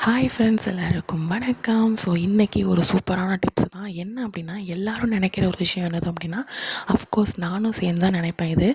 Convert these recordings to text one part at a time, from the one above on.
Hi friends, எல்லாருக்கும் வணக்கம். So இன்றைக்கி ஒரு சூப்பரான டிப்ஸ் தான். என்ன அப்படின்னா, எல்லோரும் நினைக்கிற ஒரு விஷயம் என்னது அப்படின்னா, அஃப்கோர்ஸ் நானும் சேர்ந்து தான் நினைப்பேன். இது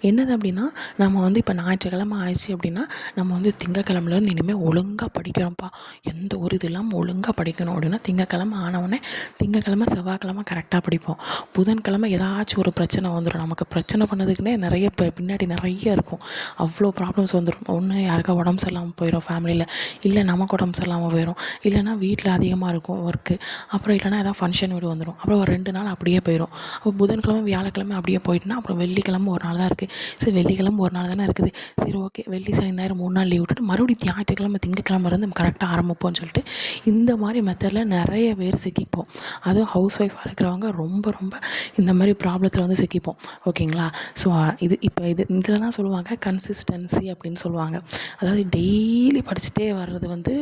என்னது அப்படின்னா, நம்ம வந்து இப்போ ஞாயிற்றுக்கிழமை ஆயிடுச்சு அப்படின்னா, நம்ம வந்து திங்கக்கிழமைலேருந்து இனிமேல் ஒழுங்காக படிக்கிறோம்ப்பா, எந்த ஒரு இது இல்லாமல் ஒழுங்காக படிக்கணும் அப்படின்னா, திங்கக்கிழமை ஆனவுடனே திங்கக்கிழமை செவ்வாய்க்கிழமை கரெக்டாக படிப்போம். புதன்கிழமை ஏதாச்சும் ஒரு பிரச்சனை வந்துடும். நமக்கு பிரச்சனை பண்ணதுக்குன்னே நிறைய பின்னாடி நிறைய இருக்கும். அவ்வளோ ப்ராப்ளம்ஸ் வந்துடும். ஒன்று யாருக்கா உடம்பு சரியில்லாமல் போயிடும் ஃபேமிலியில், இல்லை நமக்கு உடம்பு சரியில்லாமல் போயிடும், இல்லைனா வீட்டில் அதிகமாக இருக்கும் ஒர்க்கு, அப்புறம் இல்லைனா ஏதாவது ஃபங்க்ஷன் வீடு வந்துடும். அப்புறம் ஒரு 2 நாள் அப்படியே போயிடும். அப்போ புதன்கிழமை வியாழக்கிழமை அப்படியே போயிட்டுனா அப்புறம் வெள்ளிக்கிழமை ஒரு நாள் தான் இருக்குது. சரி, வெள்ளிக்கிழமை ஒரு நாள் தானே இருக்குது, சரி ஓகே, வெள்ளி சனி ஞாயிறு 3 நாள் லீவ் விட்டுட்டு மறுபடியும் ஞாயிற்றுக்கிழமை திங்கக்கிழமை இருந்து நம்ம கரெக்டாக ஆரம்பிப்போம்னு சொல்லிட்டு இந்த மாதிரி மெத்தடில் நிறைய பேர் சிக்கிப்போம். அதுவும் ஹவுஸ் ஒய்ஃபாக இருக்கிறவங்க ரொம்ப ரொம்ப இந்த மாதிரி ப்ராப்ளத்தில் வந்து சிக்கிப்போம். ஓகேங்களா? ஸோ இதில் தான் சொல்லுவாங்க கன்சிஸ்டன்சி அப்படின்னு சொல்லுவாங்க. அதாவது டெய்லி படிச்சுட்டே வர்றது வந்து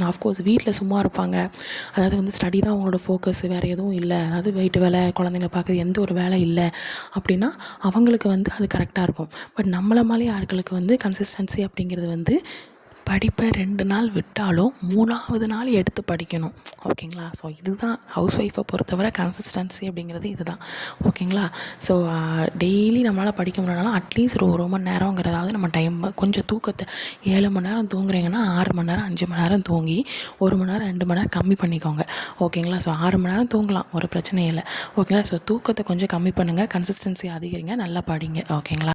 ஆஃப்கோர்ஸ் வீட்டில் சும்மா இருப்பாங்க, அதாவது வந்து ஸ்டடி தான் அவங்களோட ஃபோக்கஸ், வேறு எதுவும் இல்லை, அதாவது வீட்டு வேலை குழந்தைங்கள பார்க்குறது எந்த ஒரு வேலை இல்லை அப்படின்னா அவங்களுக்கு வந்து அது கரெக்டாக இருக்கும். பட் நம்மள மாதிரி ஆட்களுக்கு வந்து கன்சிஸ்டன்சி அப்படிங்கிறது வந்து படிப்பை 2 நாள் விட்டாலும் 3ஆவது நாள் எடுத்து படிக்கணும். ஓகேங்களா? ஸோ இதுதான் ஹவுஸ் ஒய்ஃபை பொறுத்தவரை கன்சிஸ்டன்சி அப்படிங்கிறது இதுதான். ஓகேங்களா? ஸோ டெய்லி நம்மளால் படிக்க முடியலனாலும் அட்லீஸ்ட் ஒரு மணி நேரங்கிறதாவது நம்ம டைம் கொஞ்சம் தூக்கத்தை 7 மணி நேரம் தூங்குறீங்கன்னா 6 மணி நேரம் 5 மணி நேரம் தூங்கி 1 மணி நேரம் 2 மணி நேரம் கம்மி பண்ணிக்கோங்க. ஓகேங்களா? ஸோ 6 மணி நேரம் தூங்கலாம், ஒரு பிரச்சனையும் இல்லை. ஓகேங்களா? ஸோ தூக்கத்தை கொஞ்சம் கம்மி பண்ணுங்கள், கன்சிஸ்டன்சி அதிகரிங்க, நல்லா படிங்க. ஓகேங்களா?